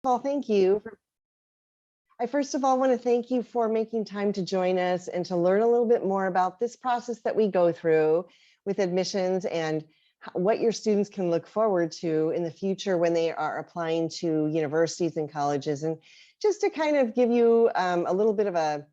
Well, thank you. I first of all want to thank you for making time to join us and to learn a little bit more about this process that we go through with admissions and what your students can look forward to in the future when they are applying to universities and colleges. And just to kind of give you a little bit of an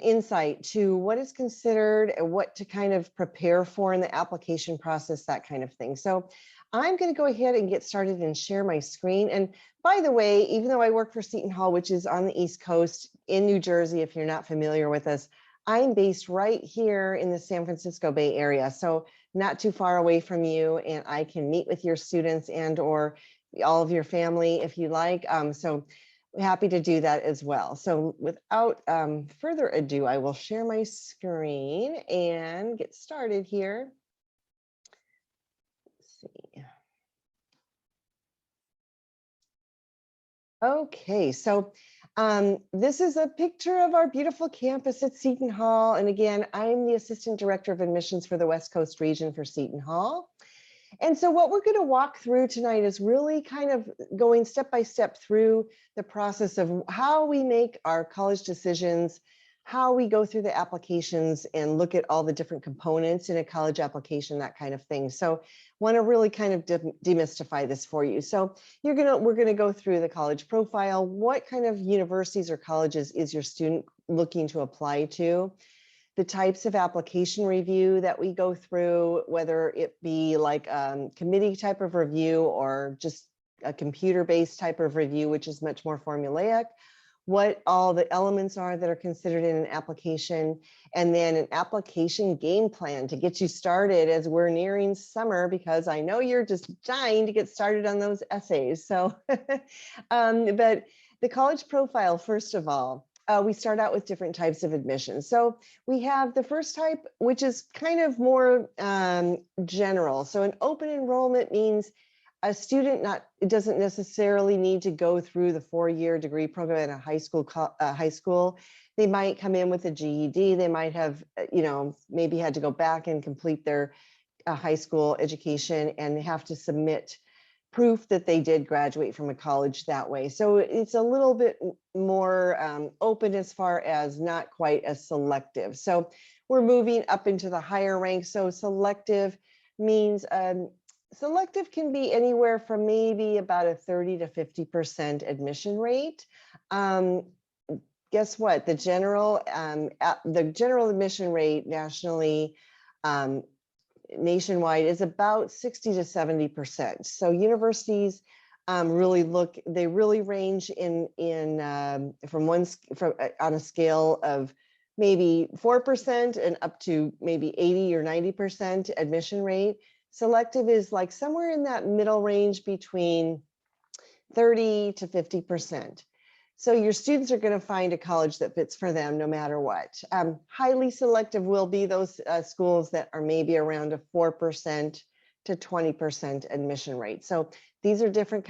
insight to what is considered and what to kind of prepare for in the application process, that kind of thing. So I'm going to go ahead and get started and share my screen. And by the way, even though I work for Seton Hall, which is on the East Coast in New Jersey, if you're not familiar with us, I'm based right here in the San Francisco Bay Area. So not too far away from you, and I can meet with your students and or all of your family if you like. So happy to do that as well. So without further ado, I will share my screen and get started here. Let's see. Okay, so this is a picture of our beautiful campus at Seton Hall. And again, I'm the Assistant Director of Admissions for the West Coast region for Seton Hall. And so what we're going to walk through tonight is really kind of going step by step through the process of how we make our college decisions, how we go through the applications and look at all the different components in a college application, that kind of thing. So want to really kind of demystify this for you. So we're going to go through the college profile. What kind of universities or colleges is your student looking to apply to? The types of application review that we go through, whether it be like a committee type of review or just a computer-based type of review, which is much more formulaic, what all the elements are that are considered in an application, and then an application game plan to get you started as we're nearing summer, because I know you're just dying to get started on those essays. So, but the college profile, first of all, we start out with different types of admissions. So we have the first type, which is kind of more general. So an open enrollment means a student doesn't necessarily need to go through the 4-year degree program in a high school. They might come in with a GED. They might have, maybe had to go back and complete their high school education and have to submit proof that they did graduate from a college that way. So it's a little bit more open as far as not quite as selective. So we're moving up into the higher ranks. So selective means selective can be anywhere from maybe about a 30 to 50% admission rate. Guess what? The general admission rate nationally, nationwide, is about 60 to 70%. So universities really range from on a scale of maybe 4% and up to maybe 80 or 90% admission rate. Selective is like somewhere in that middle range between 30 to 50%. So your students are going to find a college that fits for them no matter what. Highly selective will be those schools that are maybe around a 4% to 20% admission rate. So these are different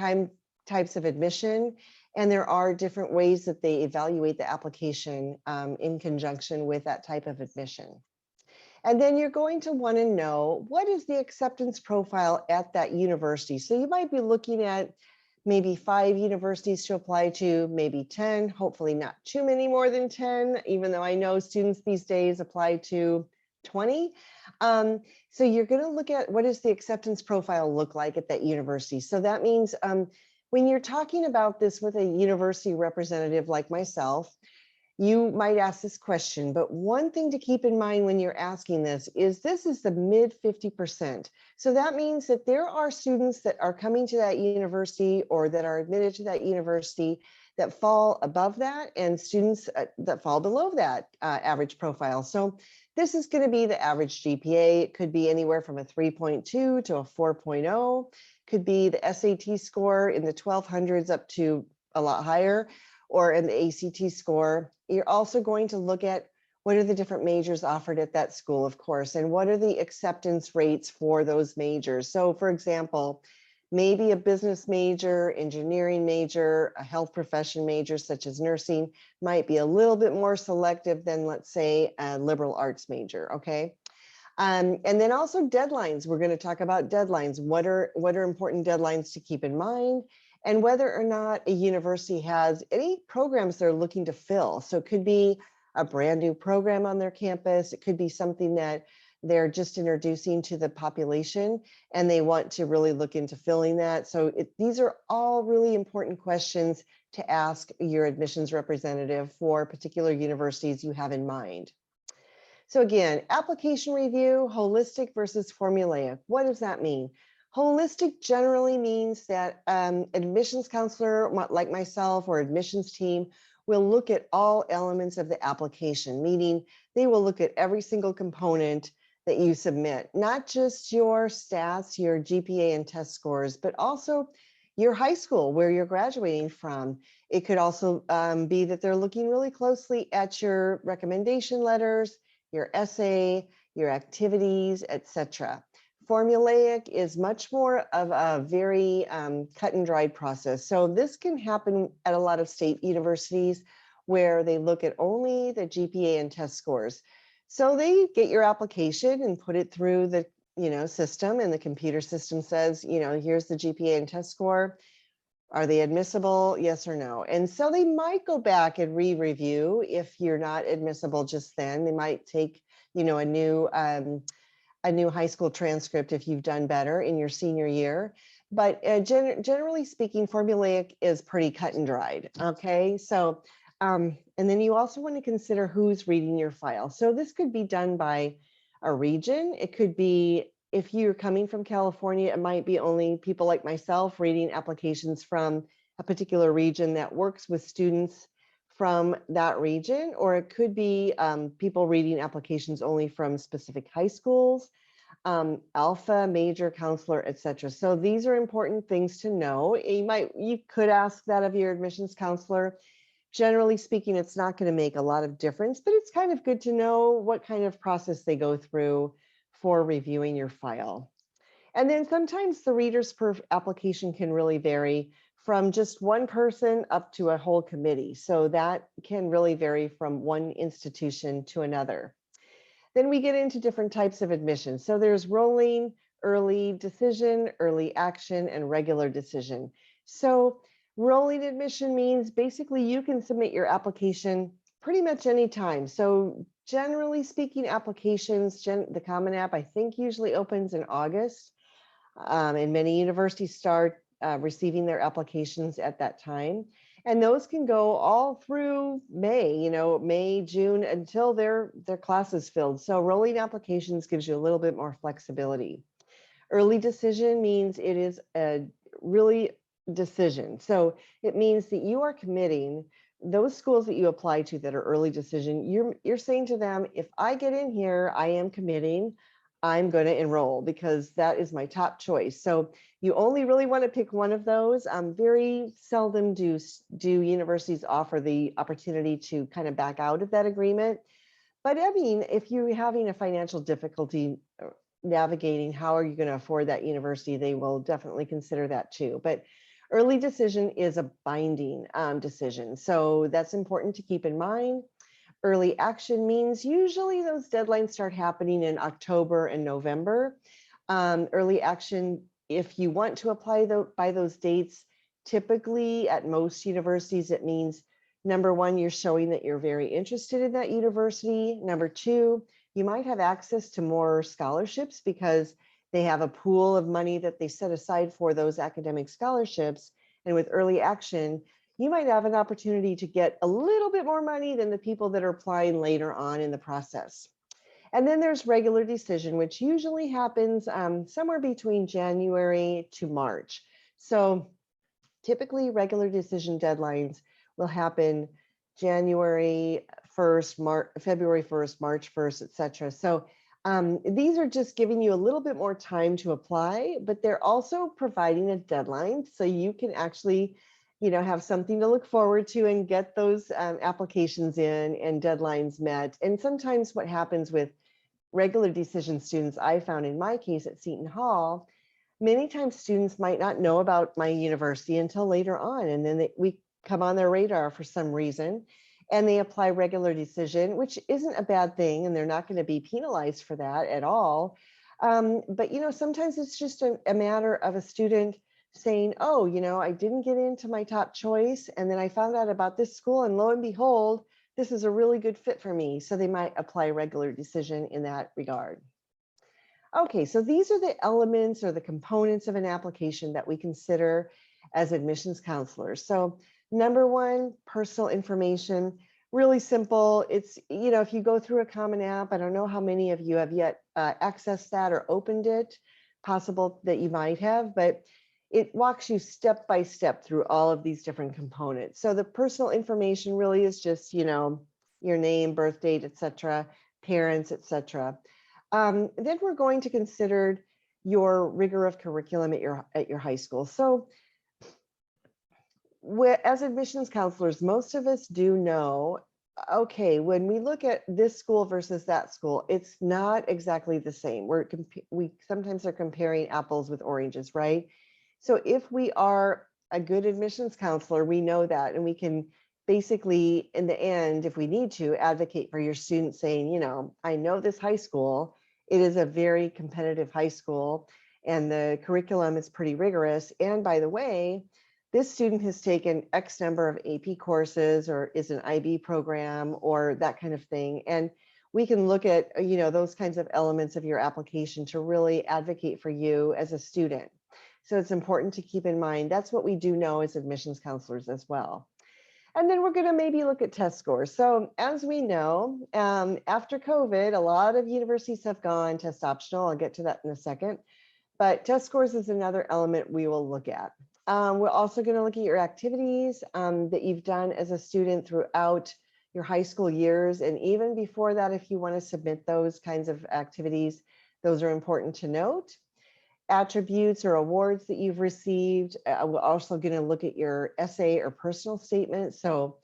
types of admission, and there are different ways that they evaluate the application in conjunction with that type of admission. And then you're going to want to know, what is the acceptance profile at that university? So you might be looking at maybe 5 universities to apply to, maybe 10, hopefully not too many more than 10, even though I know students these days apply to 20. So you're going to look at what does the acceptance profile look like at that university. So that means when you're talking about this with a university representative like myself, you might ask this question, but one thing to keep in mind when you're asking this is the mid 50%. So that means that there are students that are coming to that university or that are admitted to that university that fall above that, and students that fall below that average profile. So this is going to be the average GPA. It could be anywhere from a 3.2 to a 4.0. Could be the SAT score in the 1200s up to a lot higher, or in the ACT score. You're also going to look at what are the different majors offered at that school, of course, and what are the acceptance rates for those majors. So for example, maybe a business major, engineering major, a health profession major such as nursing might be a little bit more selective than, let's say, a liberal arts major, okay? And then also deadlines. We're going to talk about deadlines. What are important deadlines to keep in mind? and whether or not a university has any programs they're looking to fill. So it could be a brand new program on their campus. It could be something that they're just introducing to the population and they want to really look into filling that. So these are all really important questions to ask your admissions representative for particular universities you have in mind. So again, application review, holistic versus formulaic. What does that mean? Holistic generally means that admissions counselor like myself or admissions team will look at all elements of the application, meaning they will look at every single component that you submit, not just your stats, your GPA and test scores, but also your high school, where you're graduating from. It could also be that they're looking really closely at your recommendation letters, your essay, your activities, etc. Formulaic is much more of a very cut and dried process. So this can happen at a lot of state universities where they look at only the GPA and test scores. So they get your application and put it through the system, and the computer system says, here's the GPA and test score. Are they admissible? Yes or no? And so they might go back and re-review if you're not admissible just then. They might take, a new high school transcript if you've done better in your senior year. But generally speaking, formulaic is pretty cut and dried. Okay, so and then you also want to consider who's reading your file. So this could be done by a region. It could be, if you're coming from California, it might be only people like myself reading applications from a particular region that works with students from that region, or it could be people reading applications only from specific high schools, alpha, major, counselor, etc. So these are important things to know. You could ask that of your admissions counselor. Generally speaking, it's not going to make a lot of difference, but it's kind of good to know what kind of process they go through for reviewing your file. And then sometimes the readers per application can really vary from just one person up to a whole committee. So that can really vary from one institution to another. Then we get into different types of admissions. So there's rolling, early decision, early action, and regular decision. So rolling admission means basically you can submit your application pretty much any time. So generally speaking, applications, the Common App, I think usually opens in August, and many universities start receiving their applications at that time. And those can go all through May, May, June, until their class is filled. So rolling applications gives you a little bit more flexibility. Early decision means it is a really decision. So it means that you are committing those schools that you apply to that are early decision. You're saying to them, if I get in here, I am committing, I'm going to enroll because that is my top choice. So you only really want to pick one of those. Very seldom do universities offer the opportunity to kind of back out of that agreement. But I mean, if you're having a financial difficulty navigating how are you going to afford that university, they will definitely consider that too. But early decision is a binding decision. So that's important to keep in mind. Early action means usually those deadlines start happening in October and November. Early action, if you want to apply by those dates, typically at most universities, it means number one, you're showing that you're very interested in that university. Number two, you might have access to more scholarships because they have a pool of money that they set aside for those academic scholarships. And with early action, you might have an opportunity to get a little bit more money than the people that are applying later on in the process. And then there's regular decision, which usually happens somewhere between January to March. So typically regular decision deadlines will happen January 1st, February 1st, March 1st, etc. So these are just giving you a little bit more time to apply, but they're also providing a deadline so you can actually have something to look forward to and get those applications in and deadlines met. And sometimes what happens with regular decision students, I found in my case at Seton Hall, many times students might not know about my university until later on. And then we come on their radar for some reason and they apply regular decision, which isn't a bad thing. And they're not going to be penalized for that at all. But sometimes it's just a matter of a student saying, oh, I didn't get into my top choice, and then I found out about this school, and lo and behold, this is a really good fit for me. So they might apply a regular decision in that regard. Okay, so these are the elements or the components of an application that we consider as admissions counselors. So number one, personal information, really simple. It's, if you go through a Common App, I don't know how many of you have yet accessed that or opened it, possible that you might have, but it walks you step by step through all of these different components. So the personal information really is just, your name, birth date, etc., parents, etc. Then we're going to consider your rigor of curriculum at your high school. So as admissions counselors, most of us do know, okay, when we look at this school versus that school, it's not exactly the same. We sometimes are comparing apples with oranges, right? So if we are a good admissions counselor, we know that, and we can basically, in the end, if we need to, advocate for your students saying, I know this high school, it is a very competitive high school, and the curriculum is pretty rigorous. And by the way, this student has taken X number of AP courses or is an IB program or that kind of thing. And we can look at, those kinds of elements of your application to really advocate for you as a student. So it's important to keep in mind, that's what we do know as admissions counselors as well. And then we're going to maybe look at test scores. So as we know, after COVID, a lot of universities have gone test optional. I'll get to that in a second. But test scores is another element we will look at. We're also going to look at your activities that you've done as a student throughout your high school years. And even before that, if you want to submit those kinds of activities, those are important to note. Attributes or awards that you've received. We're also going to look at your essay or personal statement. So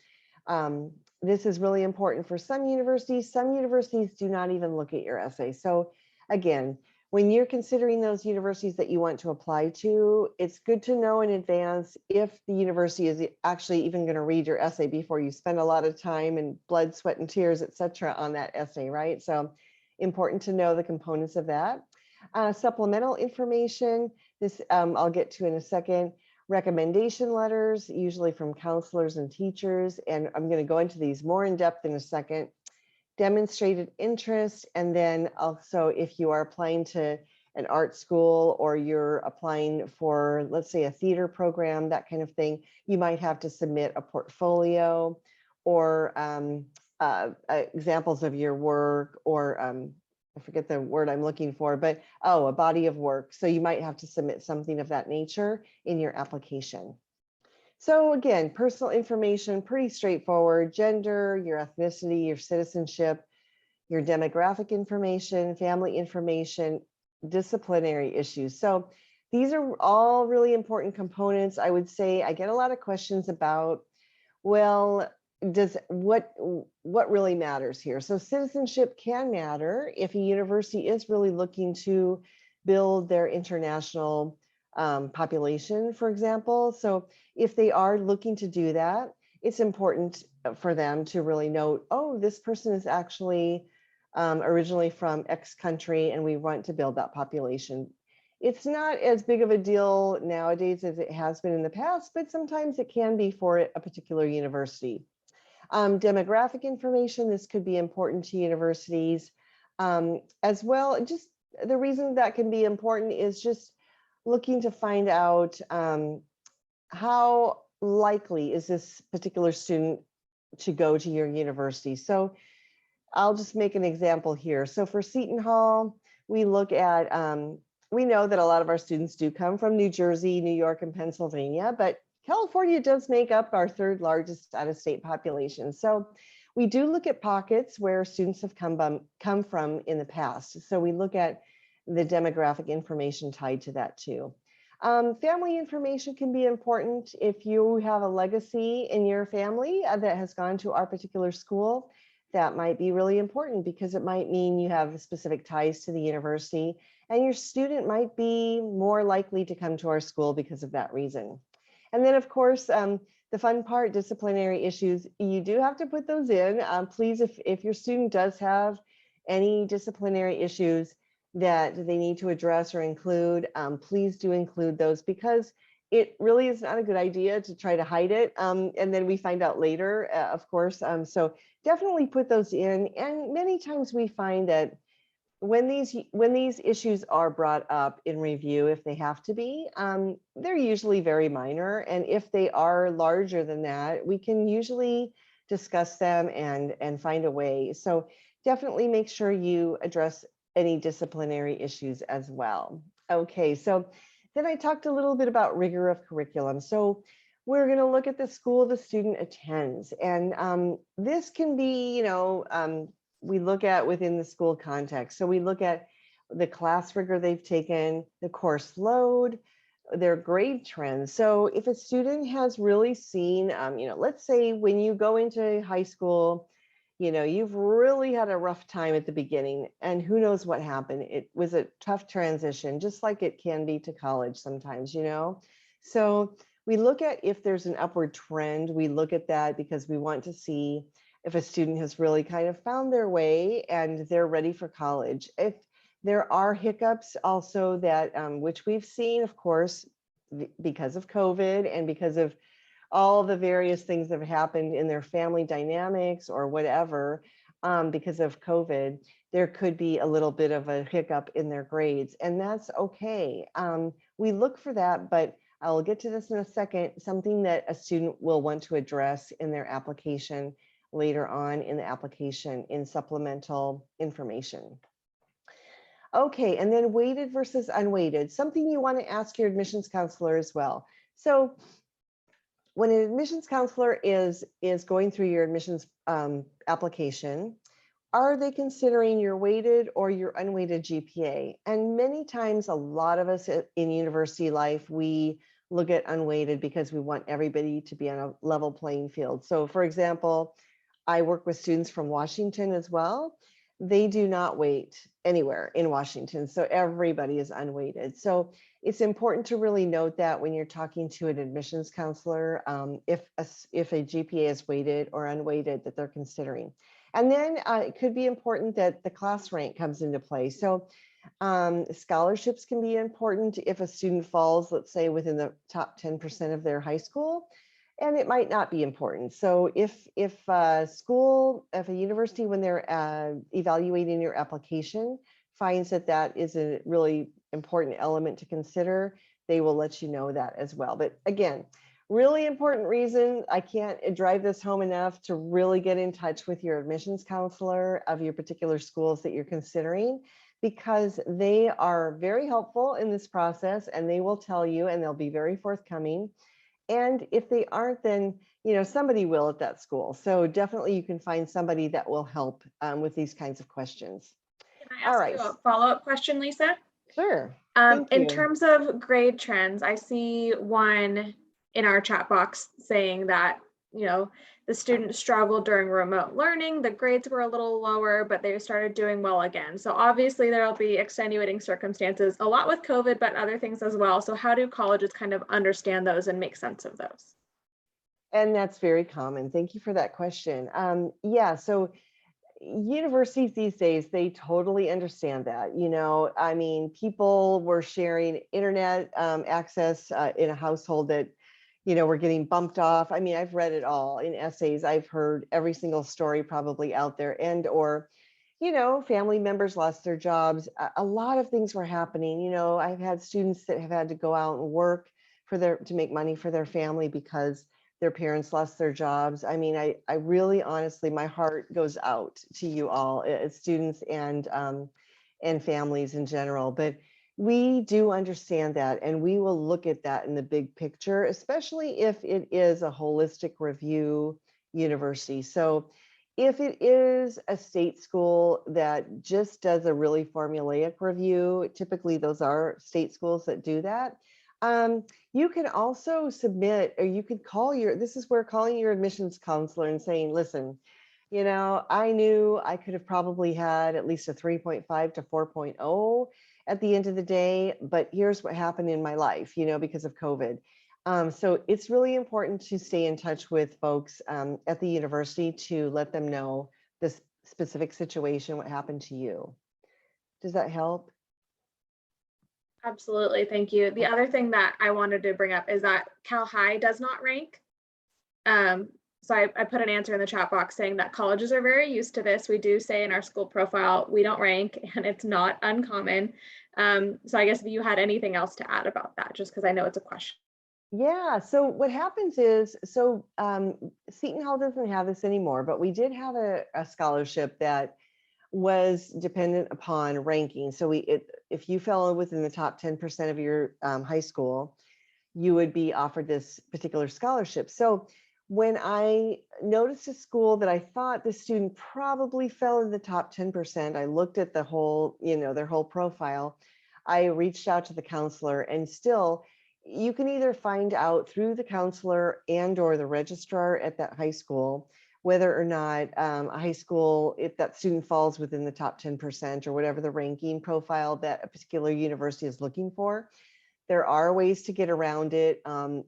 this is really important for some universities. Some universities do not even look at your essay. So again, when you're considering those universities that you want to apply to, it's good to know in advance if the university is actually even going to read your essay before you spend a lot of time and blood, sweat, and tears, etc., on that essay, right? So important to know the components of that. Supplemental information, this I'll get to in a second. Recommendation letters, usually from counselors and teachers, and I'm going to go into these more in depth in a second. Demonstrated interest, and then also if you are applying to an art school or you're applying for, let's say, a theater program, that kind of thing, you might have to submit a portfolio or examples of your work, or I forget the word I'm looking for, but a body of work. So you might have to submit something of that nature in your application. So again, personal information, pretty straightforward: gender, your ethnicity, your citizenship, your demographic information, family information, disciplinary issues. So these are all really important components. I would say I get a lot of questions about, well, what really matters here? So citizenship can matter if a university is really looking to build their international population, for example. So if they are looking to do that, it's important for them to really note, oh, this person is actually originally from X country and we want to build that population. It's not as big of a deal nowadays as it has been in the past, but sometimes it can be for a particular university. Demographic information, this could be important to universities as well. Just the reason that can be important is just looking to find out how likely is this particular student to go to your university. So I'll just make an example here. So for Seton Hall, we look at, we know that a lot of our students do come from New Jersey, New York, and Pennsylvania, but California does make up our third largest out-of-state population. So we do look at pockets where students have come from in the past. So we look at the demographic information tied to that too. Family information can be important. If you have a legacy in your family that has gone to our particular school, that might be really important because it might mean you have specific ties to the university and your student might be more likely to come to our school because of that reason. And then of course, the fun part, disciplinary issues, you do have to put those in. Please, if your student does have any disciplinary issues that they need to address or include, please do include those, because it really is not a good idea to try to hide it. And then we find out later, of course. So definitely put those in. And many times we find that when these issues are brought up in review, if they have to be, they're usually very minor. And if they are larger than that, we can usually discuss them and find a way. So definitely make sure you address any disciplinary issues as well. Okay, so then I talked a little bit about rigor of curriculum. So we're going to look at the school the student attends. And this can be, we look at within the school context. So we look at the class rigor they've taken, the course load, their grade trends. So if a student has really seen, let's say when you go into high school, you've really had a rough time at the beginning, and who knows what happened. It was a tough transition, just like it can be to college sometimes, So we look at if there's an upward trend. We look at that because we want to see if a student has really kind of found their way and they're ready for college. If there are hiccups also that, which we've seen, of course, because of COVID and because of all the various things that have happened in their family dynamics or whatever, because of COVID, there could be a little bit of a hiccup in their grades, and that's okay. We look for that, but I'll get to this in a second, something that a student will want to address in their application later on in the application in supplemental information. Okay, and then weighted versus unweighted, something you want to ask your admissions counselor as well. So when an admissions counselor is going through your admissions application, are they considering your weighted or your unweighted GPA? And many times, a lot of us in university life, we look at unweighted because we want everybody to be on a level playing field. So for example, I work with students from Washington as well. They do not weight anywhere in Washington. So everybody is unweighted. So it's important to really note that when you're talking to an admissions counselor, if a GPA is weighted or unweighted, that they're considering. And then it could be important that the class rank comes into play. So scholarships can be important if a student falls, let's say, within the top 10% of their high school, and it might not be important. So if a university, when they're evaluating your application, finds that that is a really important element to consider, they will let you know that as well. But again, really important reason, I can't drive this home enough, to really get in touch with your admissions counselor of your particular schools that you're considering, because they are very helpful in this process, and they will tell you, and they'll be very forthcoming. And if they aren't, then somebody will at that school. So definitely you can find somebody that will help with these kinds of questions. Can I ask you a follow-up question, Lisa? Sure. In terms of grade trends, I see one in our chat box saying that, the students struggled during remote learning, the grades were a little lower, but they started doing well again. So obviously there'll be extenuating circumstances, a lot with COVID, but other things as well. So how do colleges kind of understand those and make sense of those? And that's very common. Thank you for that question. Yeah, so universities these days, they totally understand that. I mean, people were sharing internet access in a household that, we're getting bumped off. I mean, I've read it all in essays. I've heard every single story probably out there, or family members lost their jobs. A lot of things were happening. I've had students that have had to go out and work to make money for their family because their parents lost their jobs. I mean, I really, honestly, my heart goes out to you all, students and families in general. But we do understand that, and we will look at that in the big picture, especially if it is a holistic review university. So if it is a state school that just does a really formulaic review, typically those are state schools that do that. You can also submit, or you could this is where calling your admissions counselor and saying, listen, I knew I could have probably had at least a 3.5 to 4.0 at the end of the day, but here's what happened in my life, because of COVID. So it's really important to stay in touch with folks at the university to let them know this specific situation, what happened to you. Does that help? Absolutely, thank you. The other thing that I wanted to bring up is that Cal High does not rank. Um, so I put an answer in the chat box saying that colleges are very used to this. We do say in our school profile, we don't rank, and it's not uncommon. So I guess if you had anything else to add about that, just because I know it's a question. Yeah, so what happens is, so Seton Hall doesn't have this anymore, but we did have a scholarship that was dependent upon ranking. So if you fell within the top 10% of your high school, you would be offered this particular scholarship. So when I noticed a school that I thought the student probably fell in the top 10%, I looked at the whole, their whole profile. I reached out to the counselor, and still you can either find out through the counselor and or the registrar at that high school whether or not a high school, if that student falls within the top 10% or whatever the ranking profile that a particular university is looking for. There are ways to get around it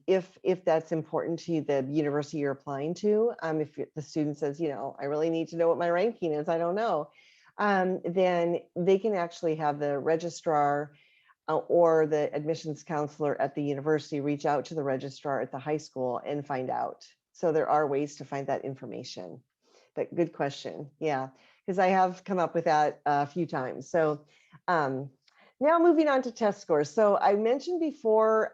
if that's important to you, the university you're applying to. If the student says, I really need to know what my ranking is, I don't know, then they can actually have the registrar or the admissions counselor at the university reach out to the registrar at the high school and find out. So there are ways to find that information. But good question. Yeah, because I have come up with that a few times. So now moving on to test scores. So I mentioned before,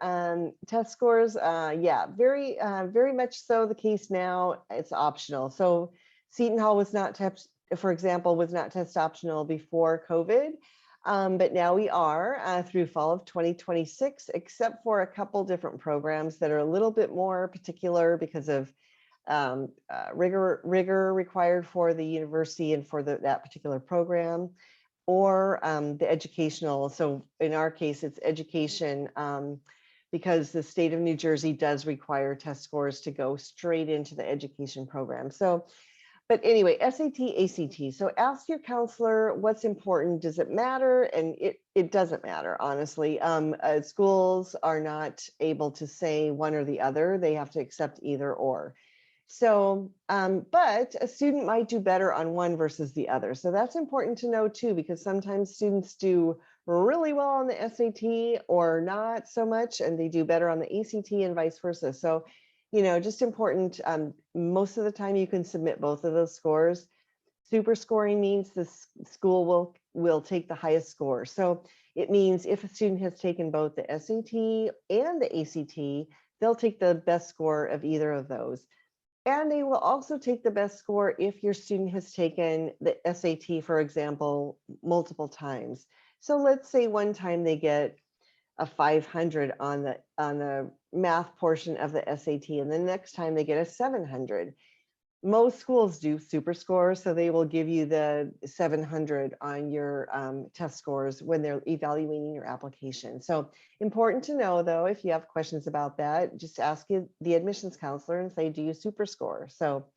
test scores, yeah, very much so the case now. It's optional. So Seton Hall was not test, for example, was not test optional before COVID. But now we are through fall of 2026, except for a couple different programs that are a little bit more particular because of rigor required for the university and for that particular program, or the educational. So in our case, it's education because the state of New Jersey does require test scores to go straight into the education program. So but anyway, SAT, ACT. So ask your counselor what's important. Does it matter? And it doesn't matter, honestly. Schools are not able to say one or the other. They have to accept either or. So, but a student might do better on one versus the other. So that's important to know too, because sometimes students do really well on the SAT or not so much, and they do better on the ACT and vice versa. So just important. Most of the time you can submit both of those scores. Super scoring means the school will take the highest score. So it means if a student has taken both the SAT and the ACT, they'll take the best score of either of those. And they will also take the best score if your student has taken the SAT, for example, multiple times. So let's say one time they get a 500 on the math portion of the SAT, and the next time they get a 700. Most schools do super scores, so they will give you the 700 on your test scores when they're evaluating your application. So important to know, though, if you have questions about that, just ask the admissions counselor and say, do you super score? So,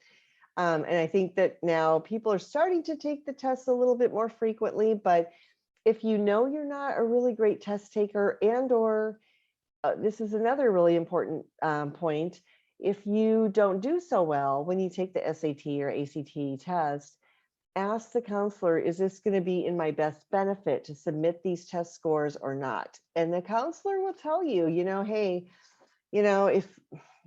and I think that now people are starting to take the tests a little bit more frequently, but if you know you're not a really great test taker, and or this is another really important point, if you don't do so well when you take the SAT or ACT test, ask the counselor, is this going to be in my best benefit to submit these test scores or not? And the counselor will tell you, hey, if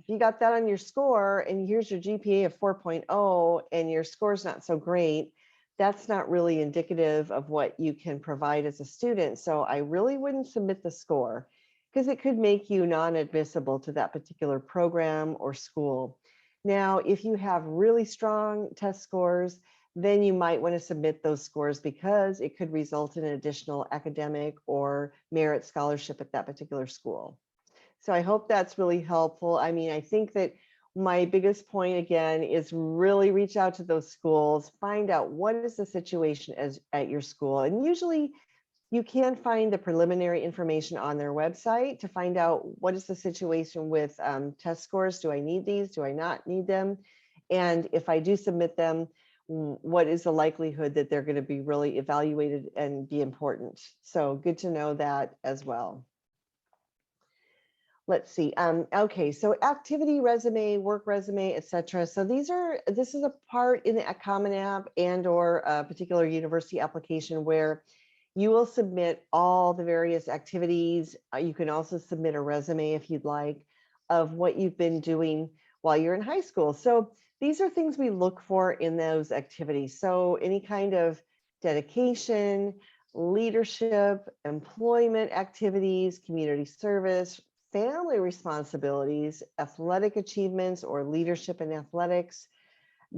you got that on your score and here's your GPA of 4.0 and your score's not so great, that's not really indicative of what you can provide as a student. So I really wouldn't submit the score because it could make you non-admissible to that particular program or school. Now, if you have really strong test scores, then you might want to submit those scores because it could result in an additional academic or merit scholarship at that particular school. So I hope that's really helpful. I mean, I think that my biggest point again is really reach out to those schools, find out what is the situation at your school. And usually you can find the preliminary information on their website to find out what is the situation with test scores. Do I need these? Do I not need them? And if I do submit them, what is the likelihood that they're going to be really evaluated and be important? So good to know that as well. Let's see. Okay, so activity resume, work resume, etc. So this is a part in the Common App and or a particular university application where You will submit all the various activities. You can also submit a resume if you'd like of what you've been doing while you're in high school. So these are things we look for in those activities. So any kind of dedication, leadership, employment activities, community service, family responsibilities, athletic achievements or leadership in athletics,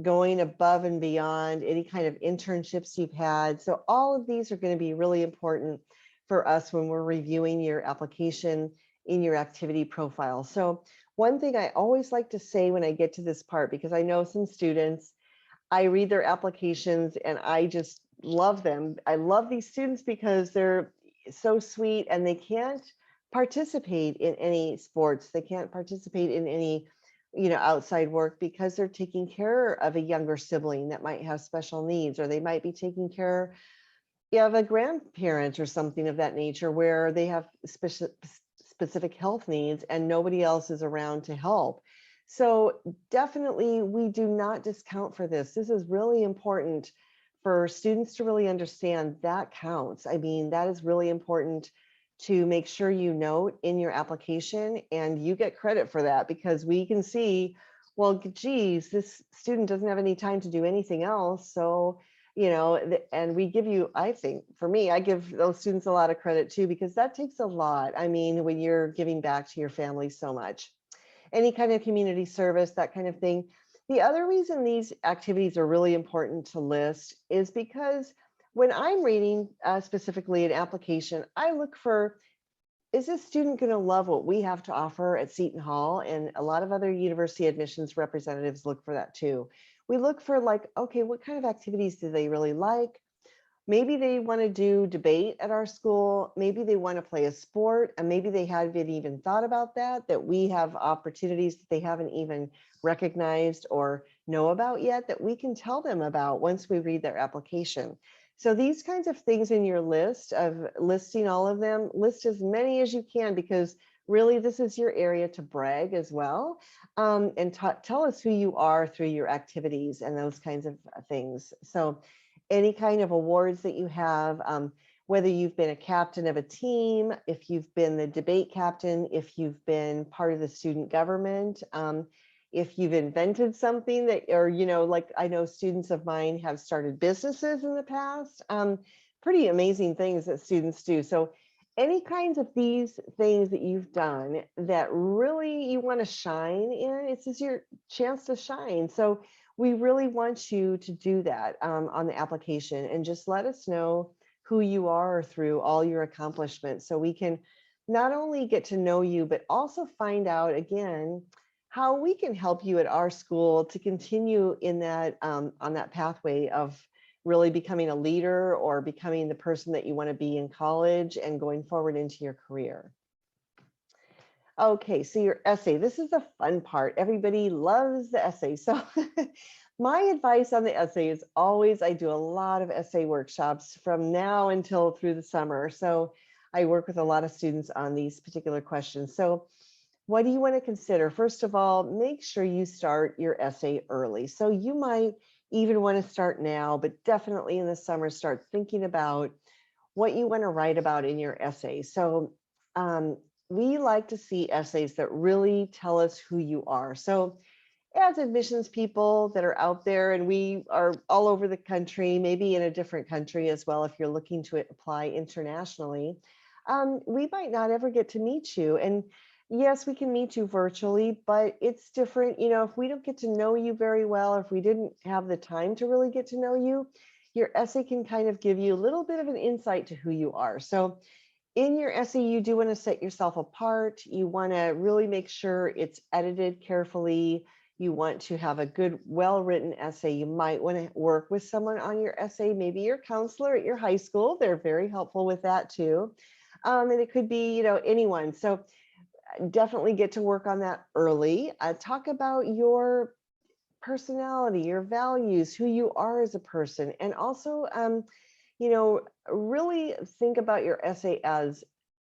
going above and beyond, any kind of internships you've had. So all of these are going to be really important for us when we're reviewing your application in your activity profile. So one thing I always like to say when I get to this part, because I know some students, I read their applications and I just love them. I love these students because they're so sweet and they can't participate in any sports. They can't participate in any, outside work because they're taking care of a younger sibling that might have special needs, or they might be taking care of a grandparent or something of that nature where they have specific health needs and nobody else is around to help. So definitely we do not discount for this. This is really important for students to really understand that counts. I mean, that is really important to make sure you note in your application, and you get credit for that because we can see, well, geez, this student doesn't have any time to do anything else. So, and we give you, I think for me, I give those students a lot of credit too, because that takes a lot. I mean, when you're giving back to your family so much, any kind of community service, that kind of thing. The other reason these activities are really important to list is because when I'm reading specifically an application, I look for, is this student going to love what we have to offer at Seton Hall? And a lot of other university admissions representatives look for that too. We look for like, okay, what kind of activities do they really like? Maybe they want to do debate at our school. Maybe they want to play a sport, and maybe they haven't even thought about that we have opportunities that they haven't even recognized or know about yet that we can tell them about once we read their application. So these kinds of things in your list of listing all of them, list as many as you can, because really this is your area to brag as well. And tell us who you are through your activities and those kinds of things. So any kind of awards that you have, whether you've been a captain of a team, if you've been the debate captain, if you've been part of the student government, if you've invented something that, or, like I know students of mine have started businesses in the past, pretty amazing things that students do. So any kinds of these things that you've done that really you want to shine in, it's just your chance to shine. So we really want you to do that on the application, and just let us know who you are through all your accomplishments, so we can not only get to know you, but also find out again how we can help you at our school to continue in that on that pathway of really becoming a leader or becoming the person that you want to be in college and going forward into your career. Okay, so your essay, this is the fun part. Everybody loves the essay. So my advice on the essay is always, I do a lot of essay workshops from now until through the summer. So I work with a lot of students on these particular questions. So what do you want to consider? First of all, make sure you start your essay early. So you might even want to start now, but definitely in the summer, start thinking about what you want to write about in your essay. So we like to see essays that really tell us who you are. So as admissions people that are out there, and we are all over the country, maybe in a different country as well, if you're looking to apply internationally, we might not ever get to meet you. And yes, we can meet you virtually, but it's different. If we don't get to know you very well, if we didn't have the time to really get to know you, your essay can kind of give you a little bit of an insight to who you are. So in your essay, you do want to set yourself apart. You want to really make sure it's edited carefully. You want to have a good, well-written essay. You might want to work with someone on your essay, maybe your counselor at your high school. They're very helpful with that too. And it could be, anyone. So definitely get to work on that early. Talk about your personality, your values, who you are as a person, and also really think about your essay as,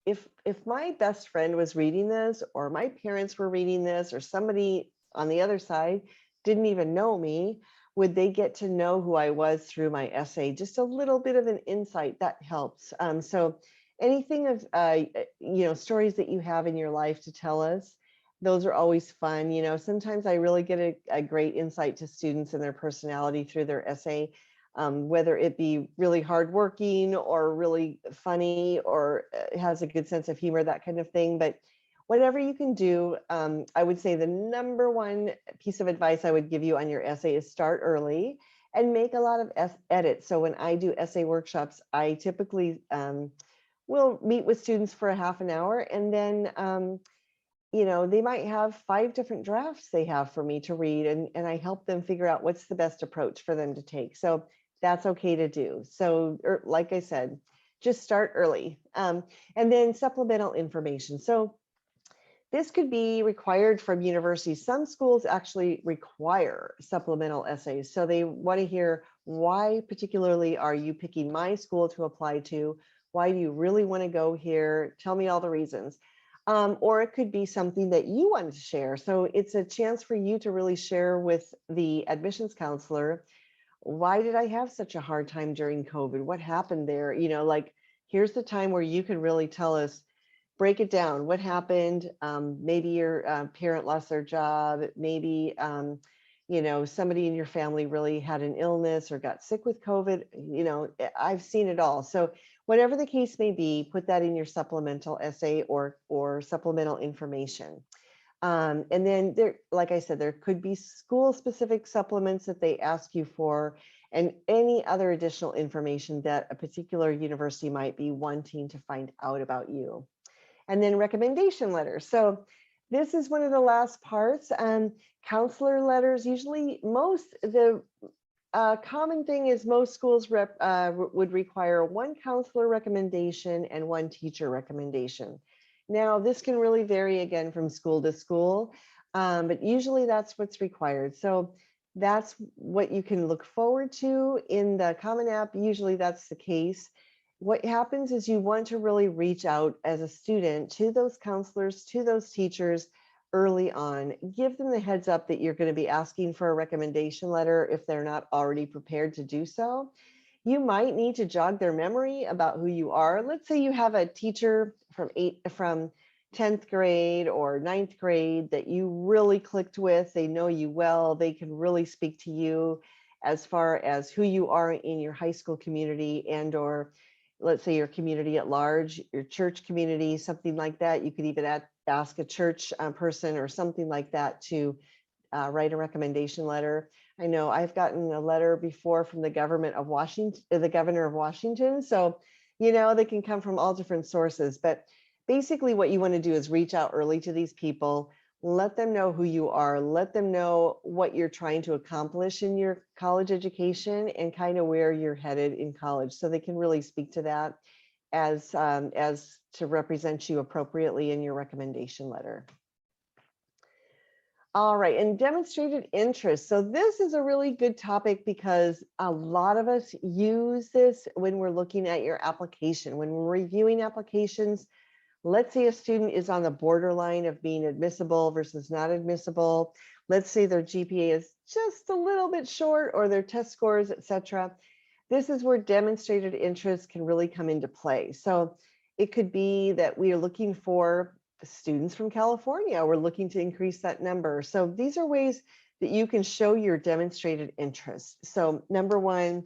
if my best friend was reading this, or my parents were reading this, or somebody on the other side didn't even know me, would they get to know who I was through my essay? Just a little bit of an insight that helps. So anything of, stories that you have in your life to tell us, those are always fun. Sometimes I really get a great insight to students and their personality through their essay, whether it be really hardworking or really funny or has a good sense of humor, that kind of thing. But whatever you can do, I would say the number one piece of advice I would give you on your essay is start early and make a lot of edits. So when I do essay workshops, I typically will meet with students for a half an hour, and then they might have 5 different drafts they have for me to read, and I help them figure out what's the best approach for them to take. So that's okay to do. So like I said, just start early. And then supplemental information. So this could be required from universities. Some schools actually require supplemental essays. So they want to hear, why particularly are you picking my school to apply to? Why do you really want to go here? Tell me all the reasons. Or it could be something that you want to share. So it's a chance for you to really share with the admissions counselor, why did I have such a hard time during COVID? What happened there? Here's the time where you can really tell us, break it down. What happened? Maybe your parent lost their job. Maybe, somebody in your family really had an illness or got sick with COVID. I've seen it all. So whatever the case may be, put that in your supplemental essay or supplemental information. And then there, like I said, there could be school specific supplements that they ask you for, and any other additional information that a particular university might be wanting to find out about you. And then recommendation letters. So this is one of the last parts. Counselor letters, usually the common thing is most schools would require 1 counselor recommendation and 1 teacher recommendation. Now, this can really vary again from school to school, but usually that's what's required. So that's what you can look forward to in the Common App. Usually that's the case. What happens is you want to really reach out as a student to those counselors, to those teachers early on. Give them the heads up that you're going to be asking for a recommendation letter if they're not already prepared to do so. You might need to jog their memory about who you are. Let's say you have a teacher from 10th grade or 9th grade that you really clicked with. They know you well. They can really speak to you as far as who you are in your high school community, and or let's say your community at large, your church community, something like that. You could even ask a church person or something like that to write a recommendation letter. I know I've gotten a letter before from the governor of Washington. So, they can come from all different sources, but basically what you want to do is reach out early to these people, let them know who you are, let them know what you're trying to accomplish in your college education and kind of where you're headed in college, so they can really speak to that as to represent you appropriately in your recommendation letter. All right, and demonstrated interest. So this is a really good topic because a lot of us use this when we're looking at your application, when we're reviewing applications. Let's say a student is on the borderline of being admissible versus not admissible. Let's say their GPA is just a little bit short, or their test scores, etc. This is where demonstrated interest can really come into play. So it could be that we are looking for students from California. We're looking to increase that number. So these are ways that you can show your demonstrated interest. So number 1,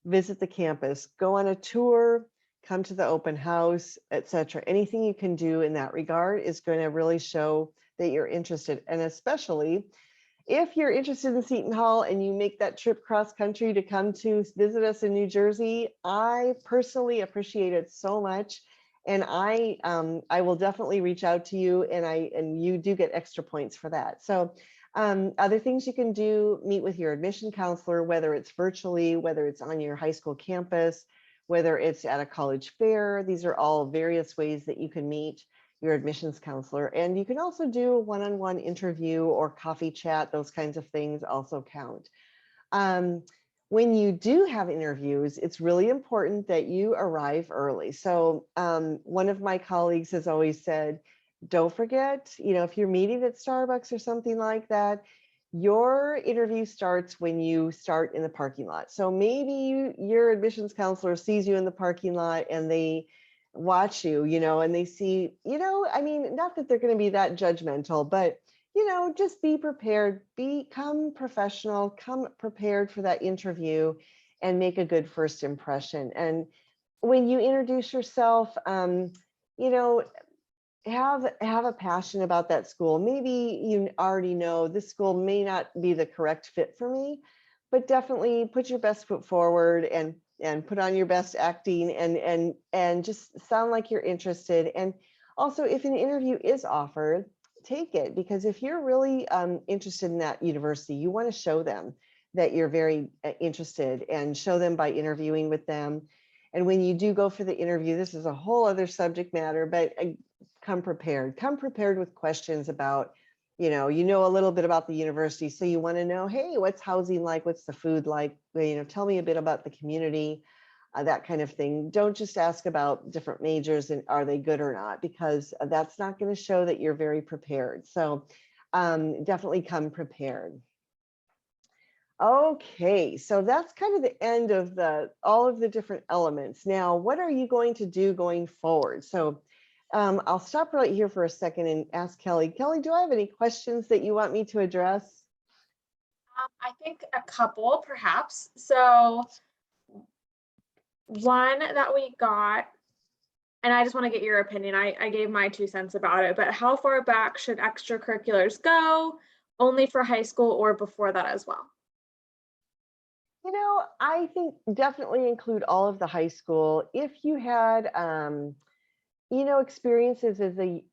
visit the campus, go on a tour, come to the open house, etc. Anything you can do in that regard is going to really show that you're interested. And especially if you're interested in Seton Hall and you make that trip cross country to come to visit us in New Jersey, I personally appreciate it so much. And I will definitely reach out to you, and you do get extra points for that. So other things you can do, meet with your admission counselor, whether it's virtually, whether it's on your high school campus, whether it's at a college fair. These are all various ways that you can meet your admissions counselor. And you can also do a one-on-one interview or coffee chat. Those kinds of things also count. When you do have interviews, it's really important that you arrive early. So one of my colleagues has always said, don't forget, if you're meeting at Starbucks or something like that, your interview starts when you start in the parking lot. So maybe your admissions counselor sees you in the parking lot and they watch you, and they see, I mean, not that they're going to be that judgmental, but, just be prepared, become professional, come prepared for that interview and make a good first impression. And when you introduce yourself, you know, have a passion about that school. Maybe you already know this school may not be the correct fit for me, but definitely put your best foot forward and put on your best acting and just sound like you're interested. And also, if an interview is offered, take it, because if you're really interested in that university, you want to show them that you're very interested, and show them by interviewing with them. And when you do go for the interview, this is a whole other subject matter, but come prepared with questions about, a little bit about the university. So you want to know, hey, what's housing like? What's the food like? Tell me a bit about the community, that kind of thing. Don't just ask about different majors and are they good or not, because that's not going to show that you're very prepared. So definitely come prepared. Okay, so that's kind of the end of all of the different elements. Now, what are you going to do going forward? So I'll stop right here for a second and ask Kelly. Kelly, do I have any questions that you want me to address? I think a couple, perhaps. So one that we got, and I just want to get your opinion. I gave my 2 cents about it, but how far back should extracurriculars go? Only for high school or before that as well? I think definitely include all of the high school. If you had, experiences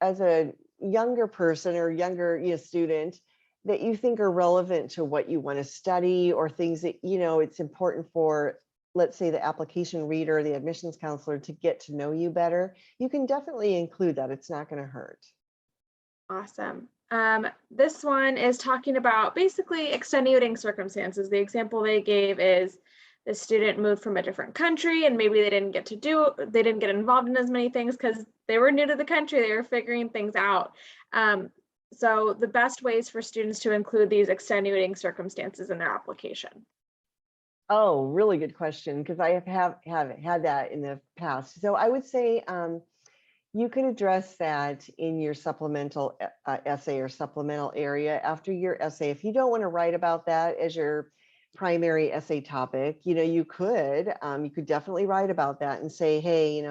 as a younger person or younger student that you think are relevant to what you want to study, or things that it's important for, let's say, the application reader, the admissions counselor, to get to know you better, you can definitely include that. It's not going to hurt. Awesome. This one is talking about basically extenuating circumstances. The example they gave is the student moved from a different country and maybe they didn't get involved in as many things because they were new to the country. They were figuring things out. So the best ways for students to include these extenuating circumstances in their application. Oh, really good question, because I have had that in the past. So I would say you could address that in your supplemental essay or supplemental area after your essay. If you don't want to write about that as your primary essay topic, you could definitely write about that and say, hey,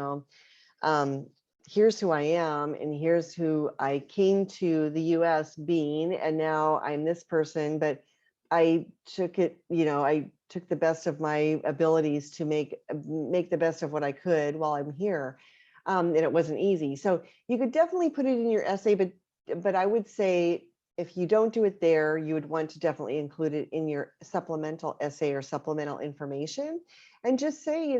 here's who I am and here's who I came to the US being, and now I'm this person, but I took the best of my abilities to make the best of what I could while I'm here. And it wasn't easy. So you could definitely put it in your essay, but I would say if you don't do it there, you would want to definitely include it in your supplemental essay or supplemental information, and just say,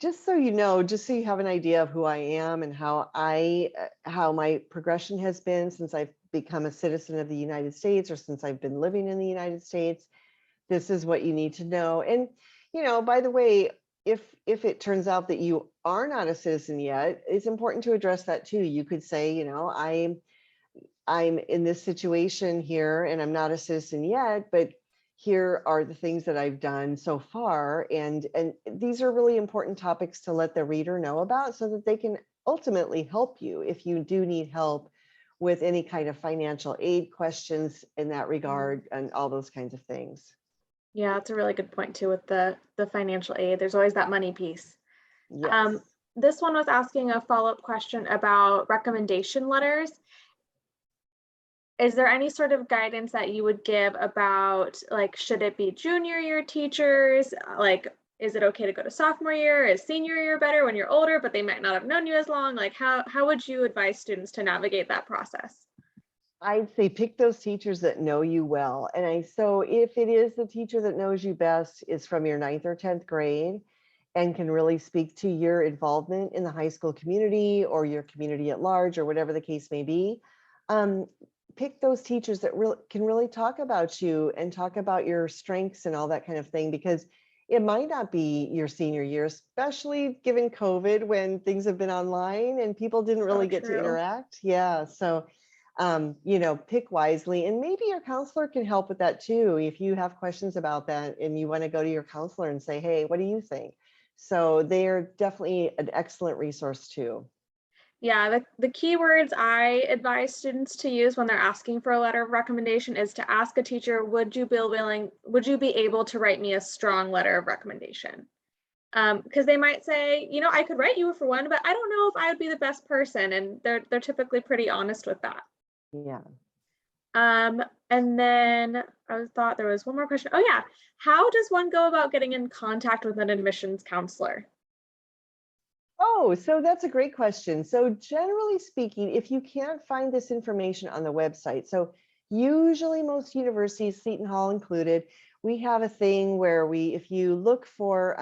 just so just so you have an idea of who I am and how my progression has been since I've become a citizen of the United States, or since I've been living in the United States. This is what you need to know. And, by the way, if it turns out that you are not a citizen yet, it's important to address that too. You could say, I'm in this situation here and I'm not a citizen yet, but here are the things that I've done so far. And these are really important topics to let the reader know about, so that they can ultimately help you if you do need help with any kind of financial aid questions in that regard, and all those kinds of things. Yeah, that's a really good point too with the financial aid. There's always that money piece. Yes. This one was asking a follow-up question about recommendation letters. Is there any sort of guidance that you would give about, like, should it be junior year teachers? Like, is it okay to go to sophomore year? Is senior year better when you're older, but they might not have known you as long? Like, how would you advise students to navigate that process? I'd say pick those teachers that know you well. So if it is the teacher that knows you best is from your 9th or 10th grade and can really speak to your involvement in the high school community or your community at large, or whatever the case may be, pick those teachers that can really talk about you and talk about your strengths and all that kind of thing, because it might not be your senior year, especially given COVID, when things have been online and people didn't really get to interact. Yeah. So You know, pick wisely, and maybe your counselor can help with that too. If you have questions about that and you want to go to your counselor and say, hey, what do you think? So they are definitely an excellent resource too. Yeah, the keywords I advise students to use when they're asking for a letter of recommendation is to ask a teacher, would you be able to write me a strong letter of recommendation? Because they might say, you know, I could write you for one, but I don't know if I would be the best person. And they're typically pretty honest with that. Yeah. And then I thought there was one more question. Oh yeah. How does one go about getting in contact with an admissions counselor? Oh, so that's a great question. So generally speaking, if you can't find this information on the website, so usually most universities, Seton Hall included, we have a thing where if you look for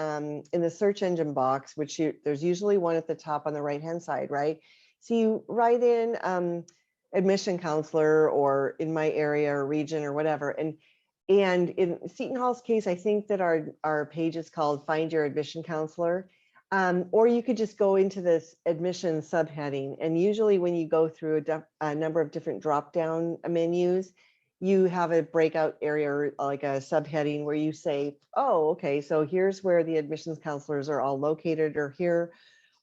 in the search engine box, there's usually one at the top on the right-hand side, right? So you write in admission counselor or in my area or region or whatever. And in Seton Hall's case, I think that our page is called Find Your Admission Counselor. Or you could just go into this admission subheading. And usually when you go through a number of different drop-down menus, you have a breakout area or like a subheading where you say, oh, okay, so here's where the admissions counselors are all located, or here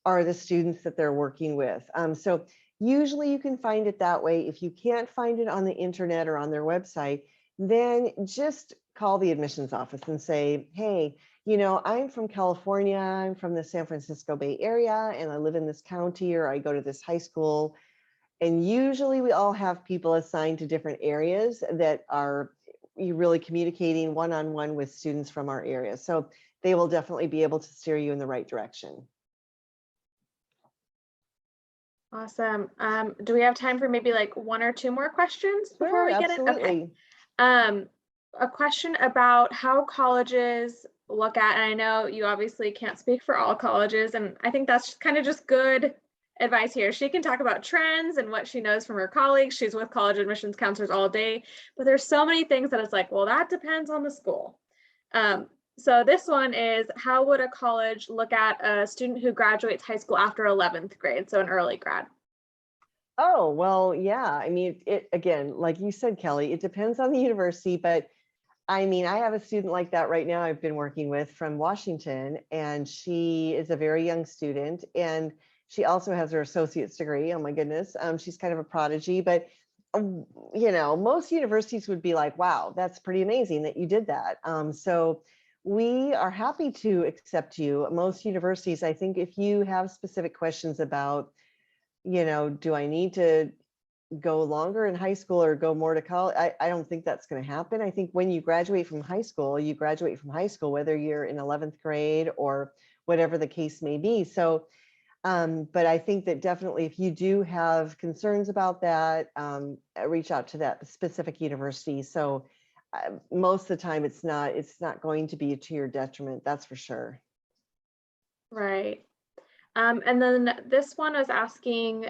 are the students that they're working with. So usually you can find it that way. If you can't find it on the internet or on their website, then just call the admissions office and say, hey, you know, I'm from California, I'm from the San Francisco Bay Area, and I live in this county, or I go to this high school. And usually we all have people assigned to different areas that are really communicating one-on-one with students from our area. So they will definitely be able to steer you in the right direction. Awesome. Do we have time for maybe like one or two more questions before we get it? Okay. Absolutely. A question about how colleges look at, and I know you obviously can't speak for all colleges, and I think that's kind of just good advice here. She can talk about trends and what she knows from her colleagues. She's with college admissions counselors all day, but there's so many things that it's like, well, that depends on the school. So this one is, how would a college look at a student who graduates high school after 11th grade, so an early grad? Oh, well, yeah. I mean, it again, like you said, Kelly, it depends on the university, but I mean, I have a student like that right now I've been working with from Washington, and she is a very young student, and she also has her associate's degree. Oh my goodness. She's kind of a prodigy, but you know, most universities would be like, wow, that's pretty amazing that you did that. So we are happy to accept you. Most universities, I think if you have specific questions about, you know, do I need to go longer in high school or go more to college? I don't think that's going to happen. I think when you graduate from high school, you graduate from high school, whether you're in 11th grade or whatever the case may be. So, but I think that definitely if you do have concerns about that, reach out to that specific university. So most of the time it's not going to be to your detriment. That's for sure. Right. And then this one was asking,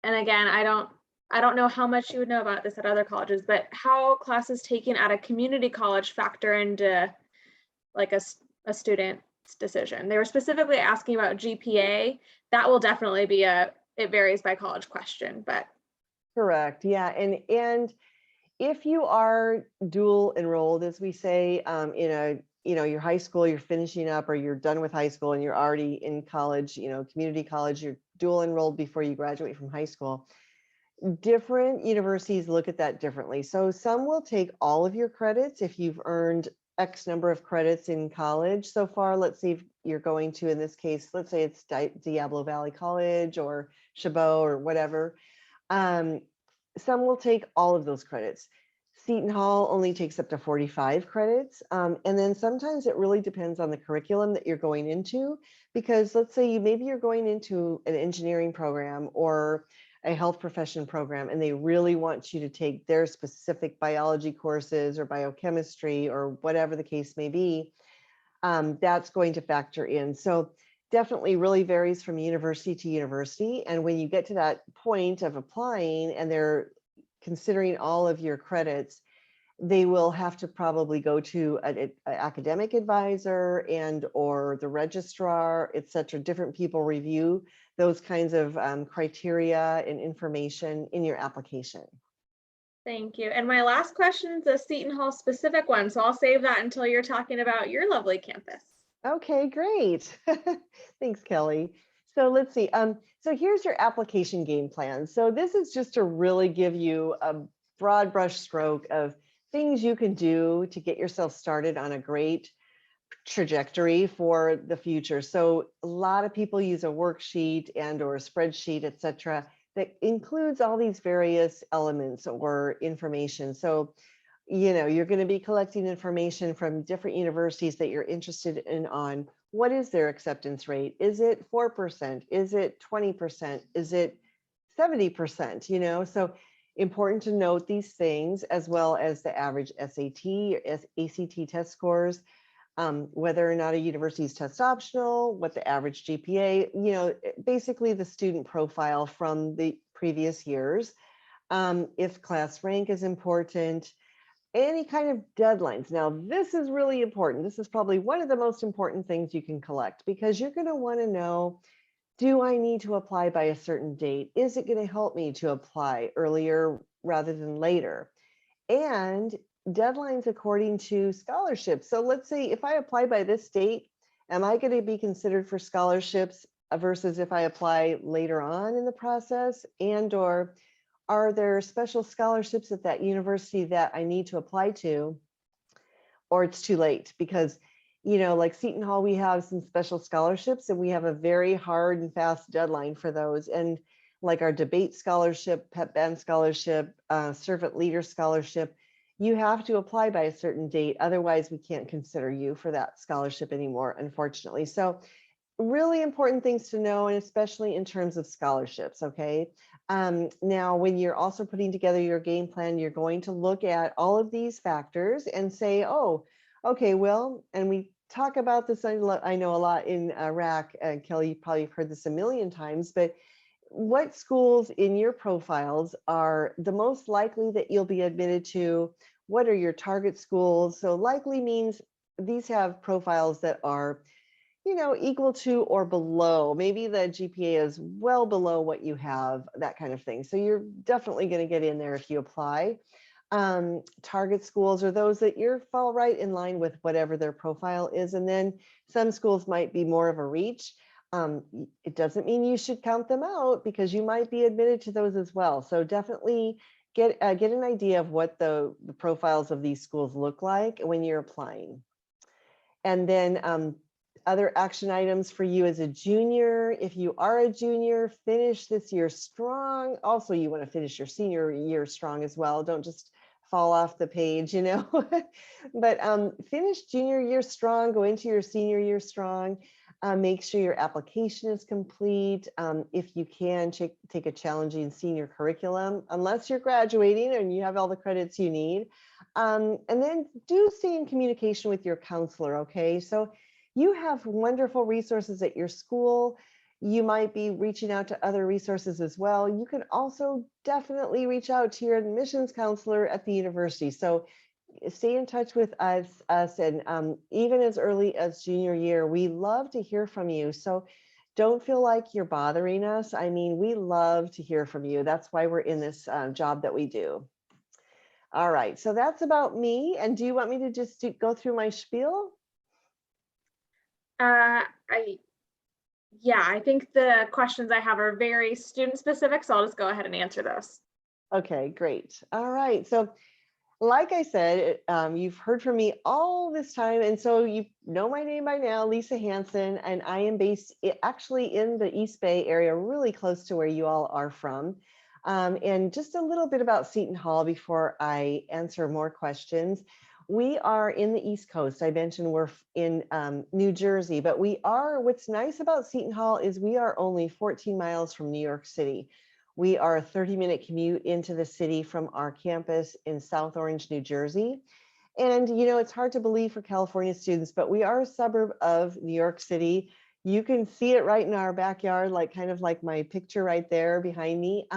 and again, I don't know how much you would know about this at other colleges, but how classes taken at a community college factor into like a student's decision. They were specifically asking about GPA. That will definitely be it varies by college question, but. Correct. Yeah. And if you are dual enrolled, as we say, in a, you know, your high school, you're finishing up, or you're done with high school and you're already in college, you know, community college, you're dual enrolled before you graduate from high school. Different universities look at that differently. So some will take all of your credits if you've earned X number of credits in college so far. Let's see if you're going to, in this case, let's say it's Diablo Valley College or Chabot or whatever. Some will take all of those credits. Seton Hall only takes up to 45 credits. And then sometimes it really depends on the curriculum that you're going into, because let's say maybe you're going into an engineering program or a health profession program, and they really want you to take their specific biology courses or biochemistry or whatever the case may be. That's going to factor in. So definitely really varies from university to university. And when you get to that point of applying and they're considering all of your credits, they will have to probably go to an academic advisor and or the registrar, et cetera. Different people review those kinds of criteria and information in your application. Thank you. And my last question is a Seton Hall specific one, so I'll save that until you're talking about your lovely campus. Okay, great. Thanks, Kelly. So let's see. So here's your application game plan. So this is just to really give you a broad brush stroke of things you can do to get yourself started on a great trajectory for the future. So a lot of people use a worksheet and or a spreadsheet, et cetera, that includes all these various elements or information. So, you know, you're going to be collecting information from different universities that you're interested in on what is their acceptance rate? Is it 4%? Is it 20%? Is it 70%? You know, so important to note these things as well as the average SAT or ACT test scores, whether or not a university is test optional, what the average GPA, you know, basically the student profile from the previous years. If class rank is important, any kind of deadlines. Now, this is really important. This is probably one of the most important things you can collect because you're going to want to know, do I need to apply by a certain date? Is it going to help me to apply earlier rather than later? And deadlines according to scholarships. So let's say if I apply by this date, am I going to be considered for scholarships versus if I apply later on in the process? And or are there special scholarships at that university that I need to apply to, or it's too late? Because, you know, like Seton Hall, we have some special scholarships and we have a very hard and fast deadline for those. And like our debate scholarship, pep band scholarship, servant leader scholarship, you have to apply by a certain date. Otherwise, we can't consider you for that scholarship anymore, unfortunately. So really important things to know, and especially in terms of scholarships, okay? Now, when you're also putting together your game plan, you're going to look at all of these factors and say, oh, okay, well, and we talk about this, I know a lot in RACC, Kelly, you probably heard this a million times, but what schools in your profiles are the most likely that you'll be admitted to? What are your target schools? So likely means these have profiles that are, you know, equal to or below. Maybe the GPA is well below what you have, that kind of thing. So you're definitely going to get in there if you apply. Target schools are those that you fall right in line with whatever their profile is. And then some schools might be more of a reach. It doesn't mean you should count them out because you might be admitted to those as well. So definitely get an idea of what the profiles of these schools look like when you're applying. And then other action items for you as a junior. If you are a junior, finish this year strong. Also, you want to finish your senior year strong as well. Don't just fall off the page, you know. But finish junior year strong, go into your senior year strong. Make sure your application is complete. If you can, take a challenging senior curriculum, unless you're graduating and you have all the credits you need. And then do stay in communication with your counselor, okay? So you have wonderful resources at your school. You might be reaching out to other resources as well. You can also definitely reach out to your admissions counselor at the university. So stay in touch with us and even as early as junior year, we love to hear from you. So don't feel like you're bothering us. I mean, we love to hear from you. That's why we're in this job that we do. All right, so that's about me. And do you want me to just go through my spiel? Yeah, I think the questions I have are very student specific, so I'll just go ahead and answer those. Okay, great. All right, so like I said, you've heard from me all this time, and so you know my name by now, Lisa Hanson, and I am based actually in the East Bay area, really close to where you all are from. And just a little bit about Seton Hall before I answer more questions. We are in the East Coast. I mentioned we're in New Jersey, but what's nice about Seton Hall is we are only 14 miles from New York City. We are a 30-minute commute into the city from our campus in South Orange, New Jersey. And, you know, it's hard to believe for California students, but we are a suburb of New York City. You can see it right in our backyard, like kind of like my picture right there behind me.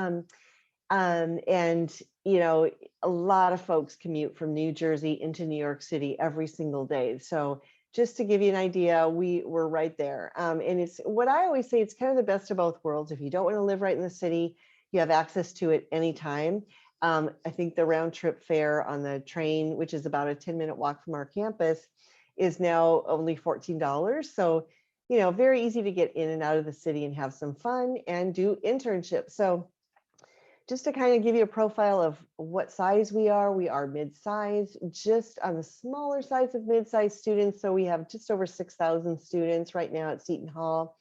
And, you know, a lot of folks commute from New Jersey into New York City every single day. So just to give you an idea, we're right there. And it's what I always say, it's kind of the best of both worlds. If you don't want to live right in the city, you have access to it anytime. I think the round trip fare on the train, which is about a 10-minute walk from our campus, is now only $14. So, you know, very easy to get in and out of the city and have some fun and do internships. So just to kind of give you a profile of what size we are mid-size, just on the smaller size of mid-size students. So we have just over 6,000 students right now at Seton Hall,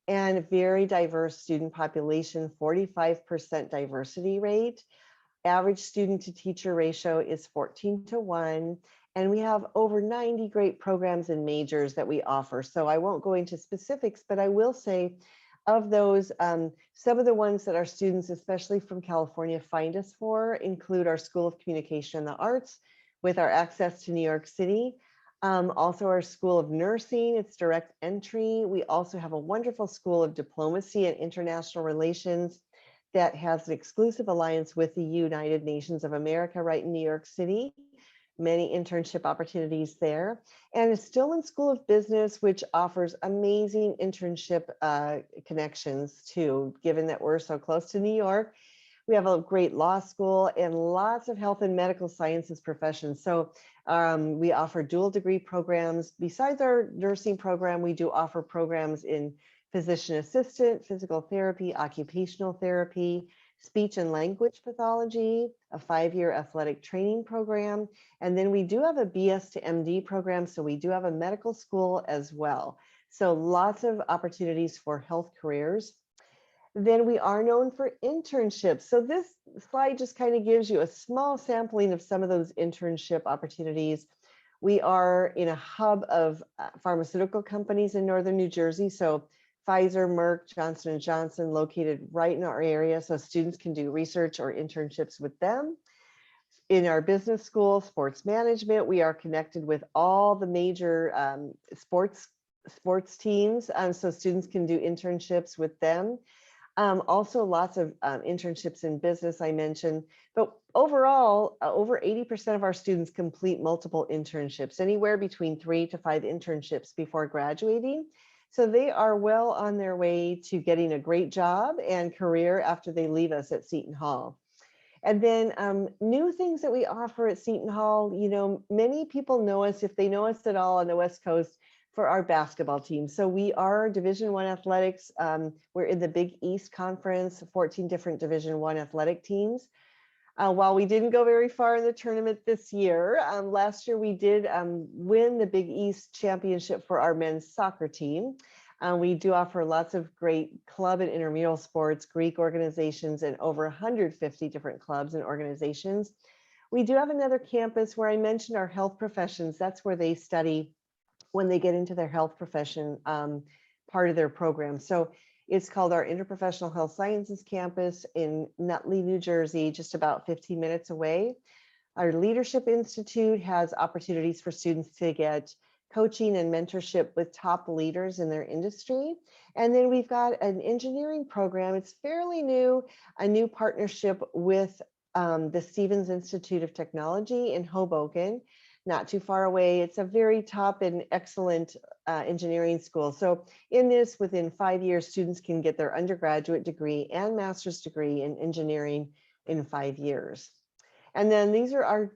and a very diverse student population, 45% diversity rate. Average student to teacher ratio is 14:1. And we have over 90 great programs and majors that we offer. So I won't go into specifics, but I will say, of those, some of the ones that our students, especially from California, find us for include our School of Communication and the Arts with our access to New York City. Also our School of Nursing, it's direct entry. We also have a wonderful School of Diplomacy and International Relations that has an exclusive alliance with the United Nations of America right in New York City. Many internship opportunities there. And it's Stillman School of Business, which offers amazing internship connections too, given that we're so close to New York. We have a great law school and lots of health and medical sciences professions. So we offer dual degree programs. Besides our nursing program, we do offer programs in physician assistant, physical therapy, occupational therapy, speech and language pathology, a 5-year athletic training program. And then we do have a BS to MD program. So we do have a medical school as well. So lots of opportunities for health careers. Then we are known for internships. So this slide just kind of gives you a small sampling of some of those internship opportunities. We are in a hub of pharmaceutical companies in Northern New Jersey. So Pfizer, Merck, Johnson & Johnson located right in our area, so students can do research or internships with them. In our business school, sports management, we are connected with all the major sports teams, so students can do internships with them. Also lots of internships in business, I mentioned, but overall, over 80% of our students complete multiple internships, anywhere between 3 to 5 internships before graduating. So they are well on their way to getting a great job and career after they leave us at Seton Hall. And then new things that we offer at Seton Hall, you know, many people know us, if they know us at all on the West Coast, for our basketball team. So we are Division I athletics. We're in the Big East Conference, 14 different Division I athletic teams. While we didn't go very far in the tournament this year, last year we did win the Big East Championship for our men's soccer team. We do offer lots of great club and intramural sports, Greek organizations, and over 150 different clubs and organizations. We do have another campus where I mentioned our health professions. That's where they study when they get into their health profession, part of their program. So it's called our Interprofessional Health Sciences Campus in Nutley, New Jersey, just about 15 minutes away. Our Leadership Institute has opportunities for students to get coaching and mentorship with top leaders in their industry. And then we've got an engineering program. It's fairly new, a new partnership with the Stevens Institute of Technology in Hoboken, not too far away. It's a very top and excellent engineering school. So in this, within 5 years, students can get their undergraduate degree and master's degree in engineering in 5 years. And then these are our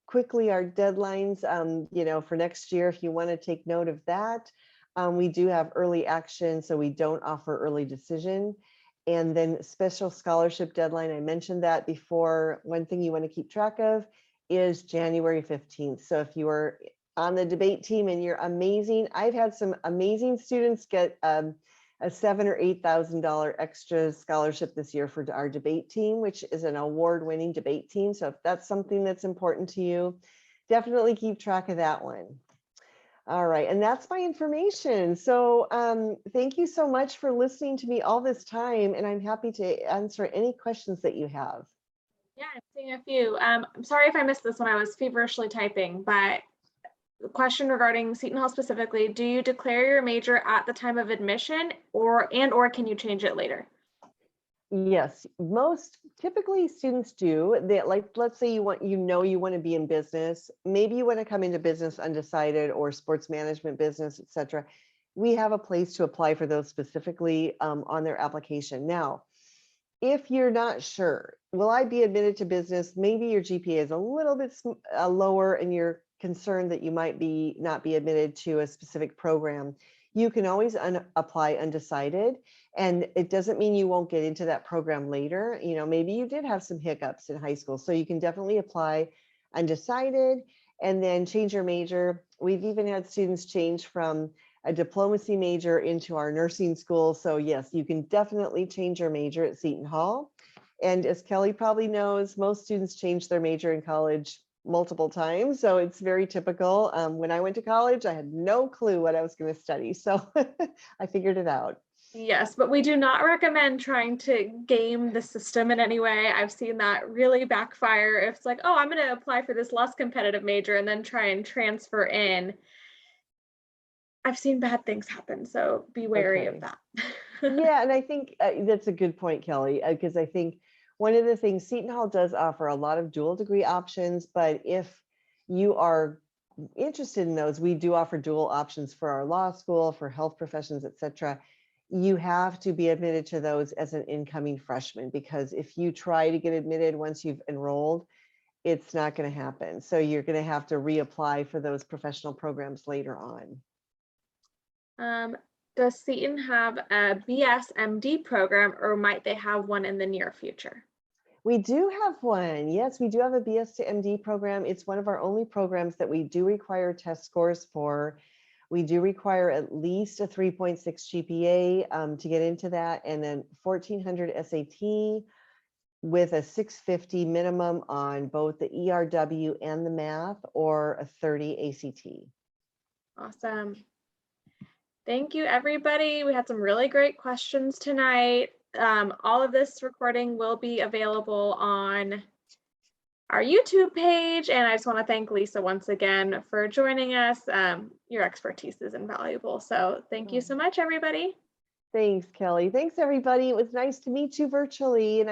quickly our deadlines, you know, for next year, if you want to take note of that. We do have early action, so we don't offer early decision. And then special scholarship deadline, I mentioned that before. One thing you want to keep track of is January 15th. So if you are on the debate team and you're amazing, I've had some amazing students get a $7,000 or $8,000 extra scholarship this year for our debate team, which is an award-winning debate team. So if that's something that's important to you, definitely keep track of that one. All right, and that's my information. So thank you so much for listening to me all this time, and I'm happy to answer any questions that you have. Yeah, I'm seeing a few. I'm sorry if I missed this when I was feverishly typing, but the question regarding Seton Hall specifically, do you declare your major at the time of admission or can you change it later? Yes, most typically students do. They like, let's say you want, you want to be in business. Maybe you want to come into business undecided or sports management business, etc. We have a place to apply for those specifically on their application. Now, if you're not sure, will I be admitted to business? Maybe your GPA is a little bit lower and you're concerned that you might be not be admitted to a specific program. You can always apply undecided, and it doesn't mean you won't get into that program later. You know, maybe you did have some hiccups in high school, so you can definitely apply undecided and then change your major. We've even had students change from a diplomacy major into our nursing school. So yes, you can definitely change your major at Seton Hall. And as Kelly probably knows, most students change their major in college multiple times. So it's very typical. When I went to college, I had no clue what I was going to study. So I figured it out. Yes, but we do not recommend trying to game the system in any way. I've seen that really backfire. If it's like, oh, I'm going to apply for this less competitive major and then try and transfer in. I've seen bad things happen, so be wary of that. Yeah, and I think that's a good point, Kelly, because I think one of the things Seton Hall does offer a lot of dual degree options, but if you are interested in those, we do offer dual options for our law school, for health professions, etc. You have to be admitted to those as an incoming freshman, because if you try to get admitted once you've enrolled, it's not going to happen. So you're going to have to reapply for those professional programs later on. Does Seton have a BSMD program, or might they have one in the near future? We do have one. Yes, we do have a BS to MD program. It's one of our only programs that we do require test scores for. We do require at least a 3.6 GPA to get into that, and then 1400 SAT with a 650 minimum on both the ERW and the math, or a 30 ACT. Awesome. Thank you, everybody. We had some really great questions tonight. All of this recording will be available on our YouTube page. And I just want to thank Lisa once again for joining us. Your expertise is invaluable. So thank you so much, everybody. Thanks, Kelly. Thanks, everybody. It was nice to meet you virtually. And